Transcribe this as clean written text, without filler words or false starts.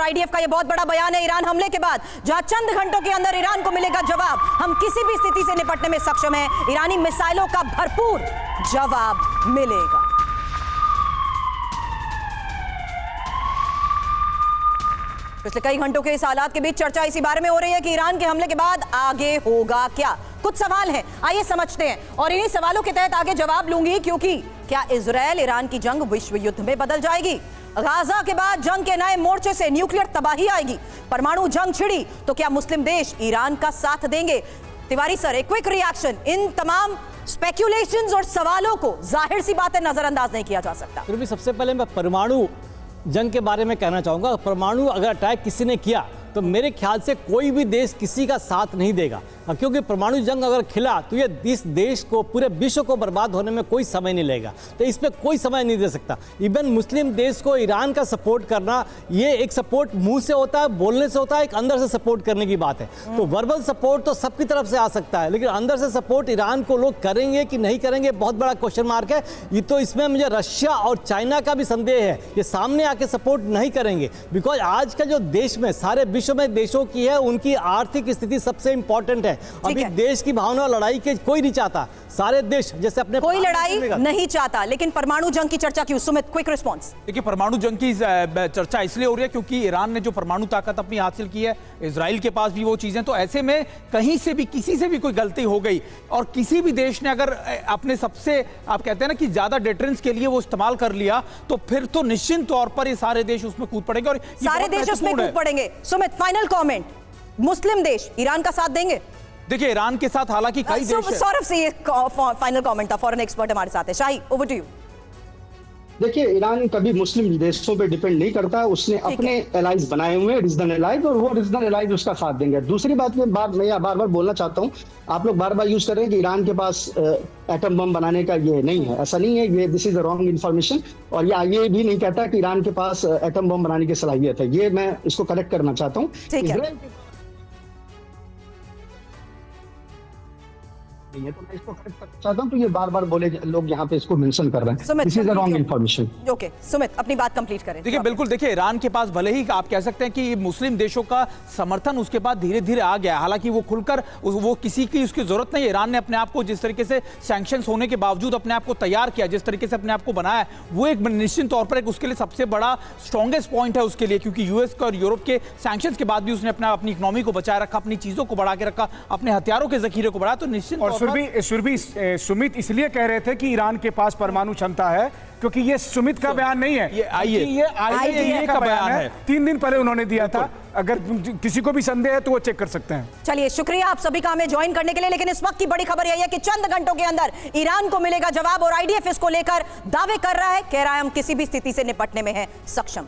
IDF का यह बहुत बड़ा बयान है ईरान हमले के बाद, जहां चंद घंटों के अंदर ईरान को मिलेगा जवाब। हम किसी भी स्थिति से निपटने में सक्षम हैं, ईरानी मिसाइलों का भरपूर जवाब मिलेगा। पिछले कई घंटों के इस हालात के बीच चर्चा इसी बारे में हो रही है कि ईरान के हमले के बाद आगे होगा क्या। कुछ सवाल हैं, आइए समझते हैं और इन्हीं सवालों के तहत आगे जवाब लूंगी। क्योंकि क्या इजराइल ईरान की जंग विश्व युद्ध में बदल जाएगी? गाजा के बाद जंग के नए मोर्चे से न्यूक्लियर तबाही आएगी? परमाणु जंग छिड़ी तो क्या मुस्लिम देश ईरान का साथ देंगे? तिवारी सर, एक क्विक रिएक्शन। इन तमाम स्पेक्यूलेशंस और सवालों को जाहिर सी बात है नजरअंदाज नहीं किया जा सकता। फिर भी सबसे पहले मैं परमाणु जंग के बारे में कहना चाहूंगा। परमाणु अगर अटैक किसी ने किया तो मेरे ख्याल से कोई भी देश किसी का साथ नहीं देगा, क्योंकि परमाणु जंग अगर खिला तो ये इस देश को, पूरे विश्व को बर्बाद होने में कोई समय नहीं लगेगा। तो इस पर कोई समय नहीं दे सकता। इवन मुस्लिम देश को ईरान का सपोर्ट करना, ये एक सपोर्ट मुंह से होता है, बोलने से होता है, एक अंदर से सपोर्ट करने की बात है। तो वर्बल सपोर्ट तो सबकी तरफ से आ सकता है, लेकिन अंदर से सपोर्ट ईरान को लोग करेंगे कि नहीं करेंगे, बहुत बड़ा क्वेश्चन मार्क है। ये तो इसमें मुझे रशिया और चाइना का भी संदेह है, ये सामने आके सपोर्ट नहीं करेंगे। बिकॉज आज का जो देश में, सारे विश्व में देशों की है, उनकी आर्थिक स्थिति सबसे इंपॉर्टेंट है। अभी देश की भावना, लड़ाई के कोई नहीं चाहता, सारे देश जैसे अपने कोई लड़ाई नहीं चाहता, लेकिन परमाणु जंग की चर्चा क्यों? Sumit, quick response. देखिए, परमाणु जंग की चर्चा इसलिए हो रही है क्योंकि ईरान ने जो परमाणु ताकत अपनी हासिल की है, इजराइल के पास भी वो चीजें, तो ऐसे में कहीं से भी, किसी से भी कोई गलती हो गई और किसी भी देश ने अगर अपने सबसे, आप कहते हैं ना कि ज्यादा डिटरेंस के लिए वो इस्तेमाल कर लिया, तो फिर तो निश्चित तौर पर ये सारे देश उसमें कूद पड़ेंगे और सारे देश उसमें कूद पड़ेंगे। सुमित, फाइनल कमेंट, मुस्लिम देश ईरान का साथ देंगे? देखिए, ईरान के साथ हालांकि कई देश, सौरभ से ये फाइनल कमेंट था, फॉरेन एक्सपर्ट हमारे साथ है। शाही, ओवर टू यू। देखिए, ईरान कभी मुस्लिम देशों पे डिपेंड नहीं करता, उसने अपने एलाइज बनाए हुए हैं, रीजनल एलाइज, और वो रीजनल एलाइज उसका साथ देंगे। दूसरी बात मैं बार बार बोलना चाहता हूँ, आप लोग बार बार यूज कर रहे हैं कि ईरान के पास एटम बम बनाने का ये नहीं है, ऐसा नहीं है, ये दिस इज रॉन्ग इन्फॉर्मेशन। और ये भी नहीं कहता कि ईरान के पास एटम बम बनाने की सलाहियत है, ये मैं इसको करेक्ट करना चाहता हूँ। नहीं है तो मैं इसको करेक्ट करना चाहता हूं, तो ये बार बार बोले लोग यहाँ पे इसको मेंशन कर रहे हैं, this is a wrong information. Okay Sumit, अपनी बात कंप्लीट करें। देखिए, बिल्कुल, देखिए, ईरान के पास भले ही आप कह सकते हैं कि मुस्लिम देशों का समर्थन उसके बाद धीरे धीरे आ गया, हालांकि वो खुलकर वो किसी की उसकी जरूरत नहीं है। ईरान ने अपने आप को जिस तरीके से सैंक्शंस होने के बावजूद अपने आप को तैयार किया, जिस तरीके से अपने आप को बनाया, वो एक निश्चित तौर पर एक उसके लिए सबसे बड़ा स्ट्रॉन्गेस्ट पॉइंट है उसके लिए, क्योंकि यूएस और यूरोप के सैंक्शंस के बाद भी उसने अपनी इकोनॉमी को बचाए रखा, अपनी चीजों को बढ़ा के रखा, अपने हथियारों के जखीरे को बढ़ाया। तो निश्चित और फिर भी सुमित इसलिए कह रहे थे कि ईरान के पास परमाणु क्षमता है, क्योंकि ये सुमित का बयान नहीं है, ये आईएईए का बयान है। 3 दिन पहले उन्होंने दिया था। अगर किसी को भी संदेह है तो वो चेक कर सकते हैं। चलिए, शुक्रिया आप सभी का हमें ज्वाइन करने के लिए। लेकिन इस वक्त की बड़ी खबर यही है कि चंद घंटों के अंदर ईरान को मिलेगा जवाब और आईडीएफ इसको लेकर दावे कर रहा है, कह रहा है हम किसी भी स्थिति से निपटने में हैं सक्षम।